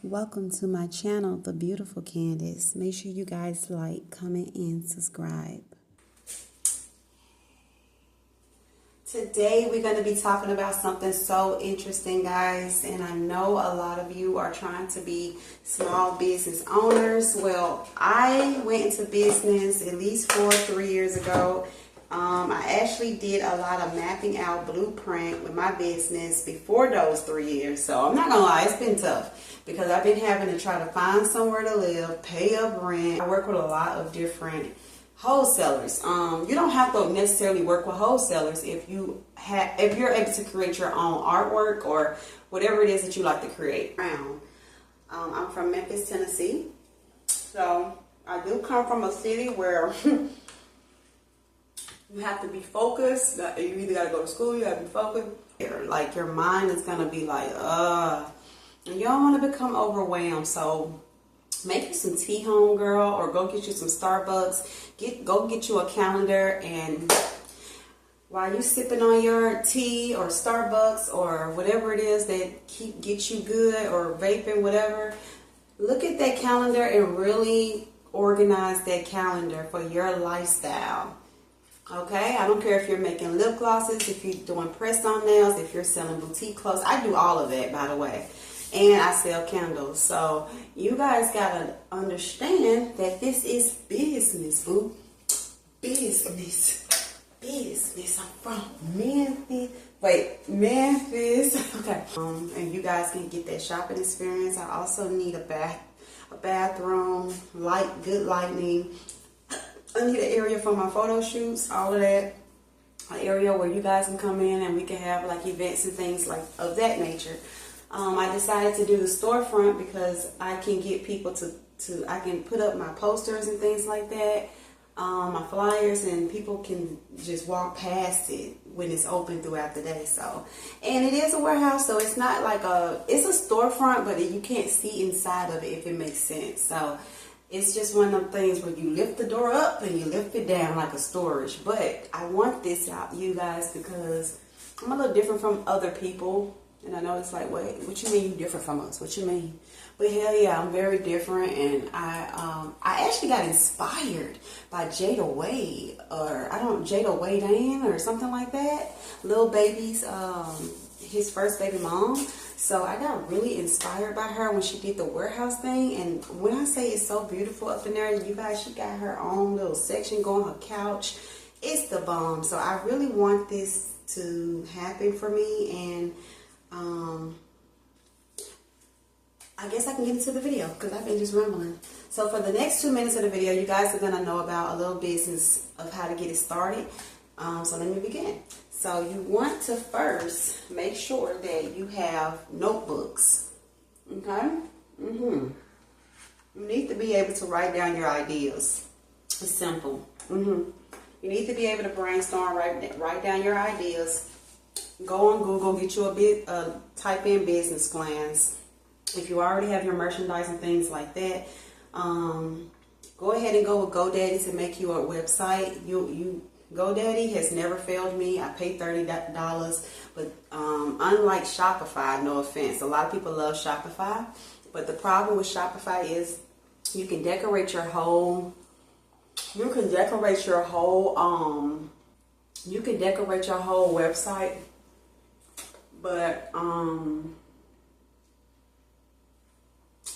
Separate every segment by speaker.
Speaker 1: Welcome to my channel, The Beautiful Candace. Make sure you guys like, comment, and subscribe. Today we're going to be talking about something so interesting, guys, and I know a lot of you are trying to be small business owners. Well, I went into business at least 3 years ago. I actually did a lot of mapping out blueprint with my business before those 3 years. So I'm not gonna lie, it's been tough because I've been having to try to find somewhere to live, pay up rent. I work with a lot of different wholesalers. You don't have to necessarily work with wholesalers if you're able to create your own artwork or whatever it is that you like to create. I'm from Memphis, Tennessee. So I do come from a city where you have to be focused. You either got to go to school, you have to be focused. Like your mind is going to be like, and you don't want to become overwhelmed. So make you some tea home, girl, or go get you some Starbucks. Go get you a calendar, and while you sipping on your tea or Starbucks or whatever it is that get you good, or vaping, whatever, look at that calendar and really organize that calendar for your lifestyle. Okay, I don't care if you're making lip glosses, if you're doing press-on nails, if you're selling boutique clothes. I do all of that, by the way. And I sell candles. So you guys got to understand that this is business, boo. Business. I'm from Memphis. Memphis. Okay. And you guys can get that shopping experience. I also need a bathroom, good lighting. I need an area for my photo shoots, all of that. An area where you guys can come in and we can have like events and things like of that nature. I decided to do the storefront because I can get people I can put up my posters and things like that, my flyers, and people can just walk past it when it's open throughout the day. So, and it is a warehouse, so it's not like it's a storefront, but you can't see inside of it, if it makes sense. So it's just one of them things where you lift the door up and you lift it down like a storage. But I want this out, you guys, because I'm a little different from other people. And I know it's like, wait, what you mean you different from us? What you mean? But hell yeah, I'm very different. And I actually got inspired by Jada Wade, Jada Wade or something like that. Lil Baby's, his first baby mom. So I got really inspired by her when she did the warehouse thing. And when I say it's so beautiful up in there, you guys, she got her own little section going, her couch. It's the bomb. So I really want this to happen for me. And I guess I can get into the video because I've been just rambling. So for the next 2 minutes of the video, you guys are going to know about a little business of how to get it started. So let me begin. So you want to first make sure that you have notebooks. Okay? You need to be able to write down your ideas. It's simple. You need to be able to brainstorm, write down your ideas. Go on Google, get you type in business plans. If you already have your merchandise and things like that, go ahead and go with GoDaddy to make you a website. GoDaddy has never failed me. I paid $30, but unlike Shopify, no offense, a lot of people love Shopify, but the problem with Shopify is you can decorate your whole website, but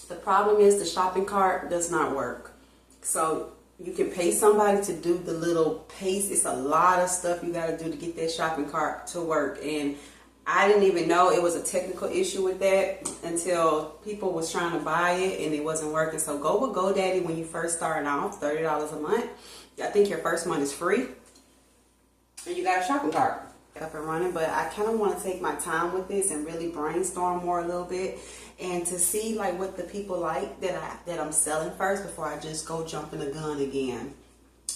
Speaker 1: the problem is the shopping cart does not work. So you can pay somebody to do the little paste. It's a lot of stuff you got to do to get that shopping cart to work. And I didn't even know it was a technical issue with that until people was trying to buy it and it wasn't working. So go with GoDaddy when you first start off, $30 a month. I think your first month is free. And you got a shopping cart up and running. But I kind of want to take my time with this and really brainstorm more a little bit, and to see like what the people like that I'm selling first before I just go jumping the gun again.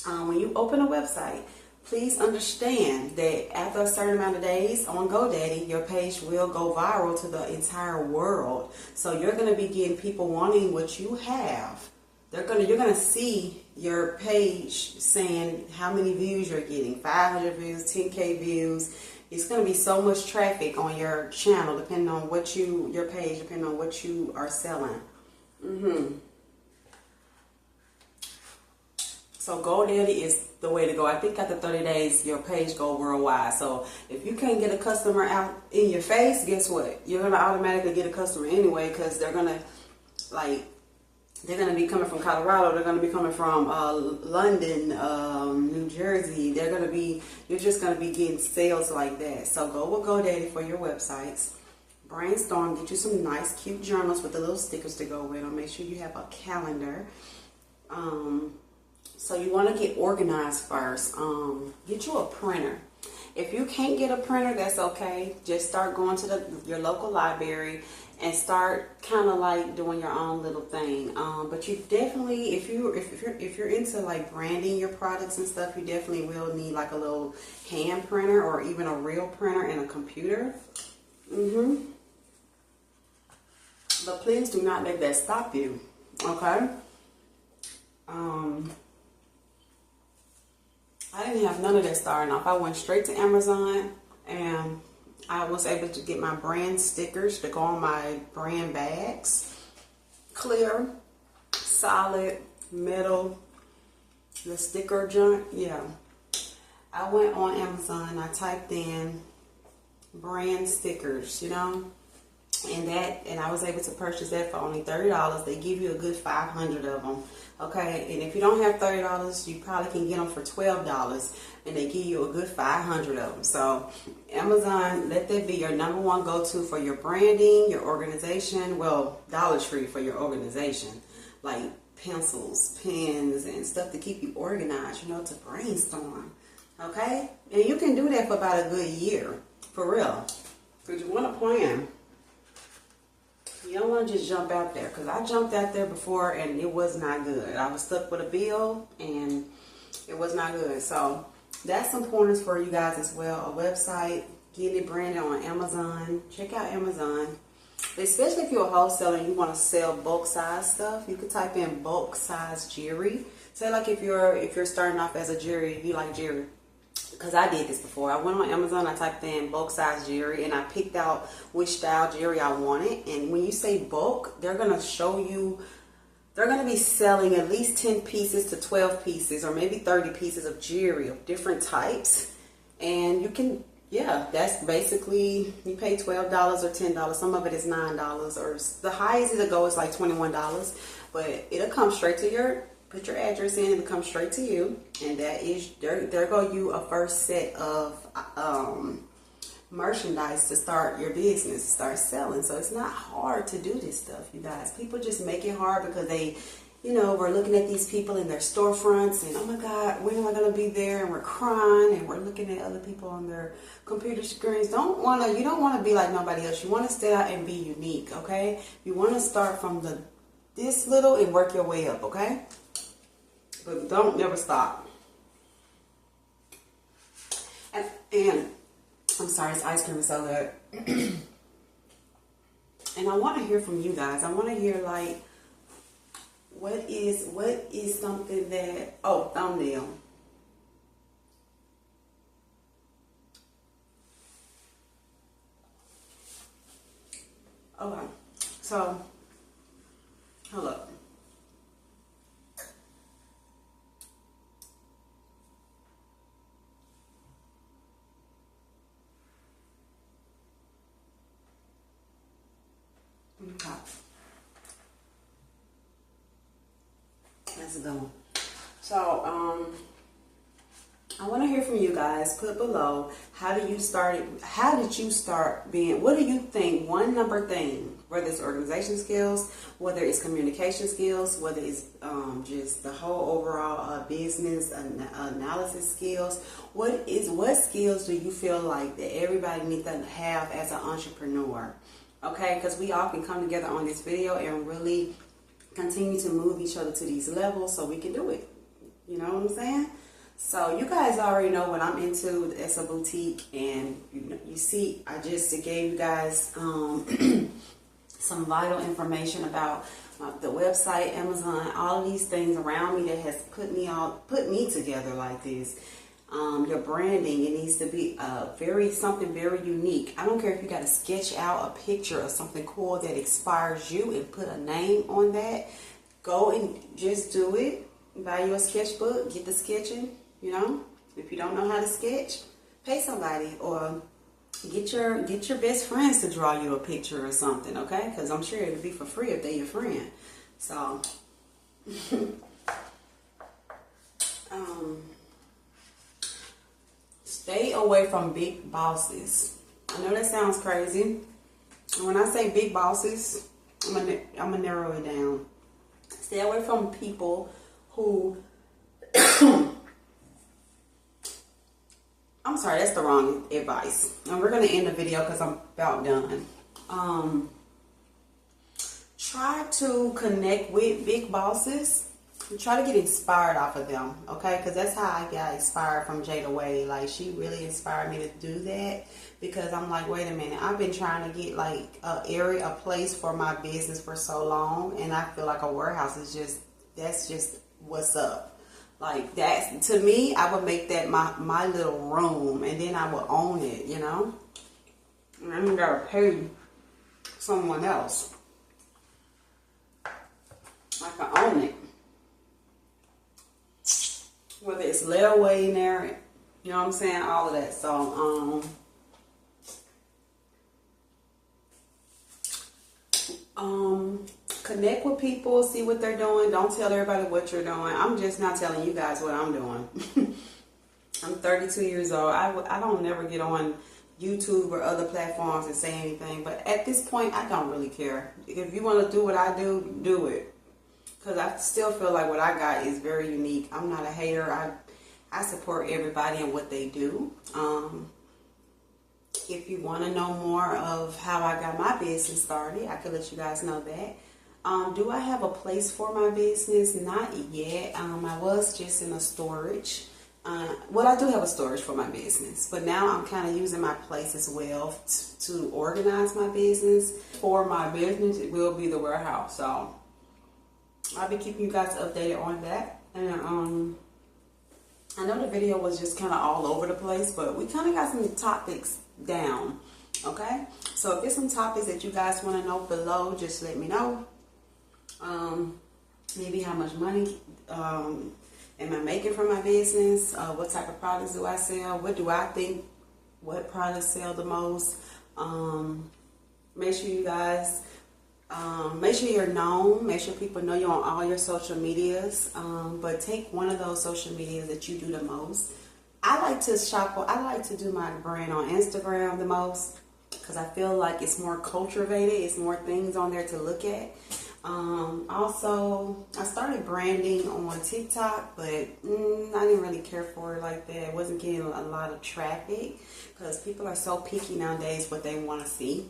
Speaker 1: When you open a website, please understand that after a certain amount of days on GoDaddy, your page will go viral to the entire world. So you're going to be getting people wanting what you have. You're going to see your page saying how many views you're getting, 500 views, 10K views, it's going to be so much traffic on your channel, depending on what your page, depending on what you are selling. So GoDaddy is the way to go. I think after 30 days, your page go worldwide. So if you can't get a customer out in your face, guess what? You're going to automatically get a customer anyway, because they're going to be coming from Colorado. They're going to be coming from London, New Jersey. You're just going to be getting sales like that. So go with GoDaddy for your websites. Brainstorm, get you some nice, cute journals with the little stickers to go with them. Make sure you have a calendar. So you want to get organized first. Get you a printer. If you can't get a printer, that's okay. Just start going to your local library and start kind of like doing your own little thing. But you definitely, if you're into like branding your products and stuff, you definitely will need like a little hand printer or even a real printer and a computer. But please do not let that stop you. Okay. I didn't have none of that starting off. I went straight to Amazon and I was able to get my brand stickers to go on my brand bags. Clear, solid, metal, the sticker junk. Yeah. I went on Amazon, I typed in brand stickers, you know, and I was able to purchase that for only $30. They give you a good 500 of them. Okay, and if you don't have $30, you probably can get them for $12, and they give you a good 500 of them. So Amazon, let that be your number one go-to for your branding, your organization. Well, Dollar Tree for your organization, like pencils, pens, and stuff to keep you organized, you know, to brainstorm. Okay, and you can do that for about a good year, for real, because you want to plan. You don't want to just jump out there, because I jumped out there before and it was not good. I was stuck with a bill and it was not good. So that's some pointers for you guys as well. A website, getting it branded on Amazon. Check out Amazon. Especially if you're a wholesaler and you want to sell bulk size stuff, you could type in bulk size jewelry. Say like if you're starting off as a jewelry, if you like jewelry. Because I did this before. I went on Amazon, I typed in bulk size jewelry, and I picked out which style jewelry I wanted. And when you say bulk, they're going to show you, they're going to be selling at least 10 pieces to 12 pieces or maybe 30 pieces of jewelry of different types. And you can, yeah, that's basically, you pay $12 or $10. Some of it is $9, or the highest it'll go is like $21. But it'll come straight to put your address in, it'll come straight to you, and that is, there go you a first set of merchandise to start your business, start selling. So it's not hard to do this stuff, you guys. People just make it hard because they, you know, we're looking at these people in their storefronts and, oh my God, when am I going to be there? And we're crying and we're looking at other people on their computer screens. You don't want to be like nobody else. You want to stay out and be unique, okay? You want to start from this little and work your way up, okay? But don't never stop. And I'm sorry, this ice cream is so good. And I want to hear from you guys. I want to hear, like, what is something that, oh, thumbnail. Okay, so hold up. Okay. Let's go. So, I want to hear from you guys. Put below, how did you start being, what do you think, one number thing, whether it's organization skills, whether it's communication skills, whether it's just the whole overall business analysis skills, what skills do you feel like that everybody needs to have as an entrepreneur? Okay, because we all can come together on this video and really continue to move each other to these levels so we can do it. You know what I'm saying? So you guys already know what I'm into. It's a boutique, and you see, I just gave you guys some vital information about the website, Amazon, all of these things around me that has put me together like this. Your branding, it needs to be something very unique. I don't care if you got to sketch out a picture of something cool that inspires you and put a name on that. Go and just do it. Buy you a sketchbook, get the sketching, you know. If you don't know how to sketch, pay somebody or get your best friends to draw you a picture or something, okay? Because I'm sure it'll be for free if they're your friend. So, stay away from big bosses. I know that sounds crazy. When I say big bosses, I'm gonna narrow it down. Stay away from people who I'm sorry, that's the wrong advice. And we're gonna end the video because I'm about done. Try to connect with big bosses. Try to get inspired off of them, okay? Because that's how I got inspired from Jada Wade. Like, she really inspired me to do that because I'm like, wait a minute, I've been trying to get like a place for my business for so long, and I feel like a warehouse is that's just what's up. Like, that to me, I would make that my little room, and then I would own it, you know. And I don't gotta pay someone else. I can own it. Whether it's layaway in there, you know what I'm saying, all of that. So, connect with people, see what they're doing. Don't tell everybody what you're doing. I'm just not telling you guys what I'm doing. I'm 32 years old. I don't never get on YouTube or other platforms and say anything. But at this point, I don't really care. If you want to do what I do, do it. Because I still feel like what I got is very unique. I'm not a hater. I support everybody and what they do. If you want to know more of how I got my business started, I could let you guys know that. Do I have a place for my business? Not yet. I was just in a storage. Well, I do have a storage for my business, but now I'm kind of using my place as well to organize my business. For my business, it will be the warehouse. So I'll be keeping you guys updated on that. And I know the video was just kind of all over the place, but we kind of got some topics down. Okay, so if there's some topics that you guys want to know below, just let me know. Maybe how much money am I making from my business? What type of products do I sell? What do I think? What products sell the most? Make sure you guys. Make sure you're known. Make sure people know you on all your social medias. But take one of those social medias that you do the most. I like to shop. I like to do my brand on Instagram the most because I feel like it's more cultivated. It's more things on there to look at. Also, I started branding on TikTok, but I didn't really care for it like that. It wasn't getting a lot of traffic because people are so picky nowadays what they want to see.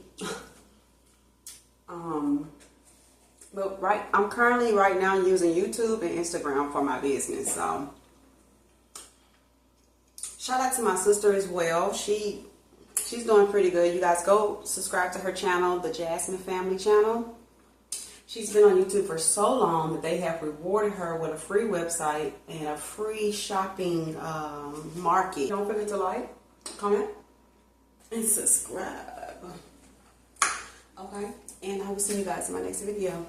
Speaker 1: But I'm currently right now using YouTube and Instagram for my business. So shout out to my sister as well. She's doing pretty good. You guys go subscribe to her channel, the Jasmine Family channel. She's been on YouTube for so long that they have rewarded her with a free website and a free shopping market. Don't forget to like, comment, and subscribe. Okay, and I will see you guys in my next video.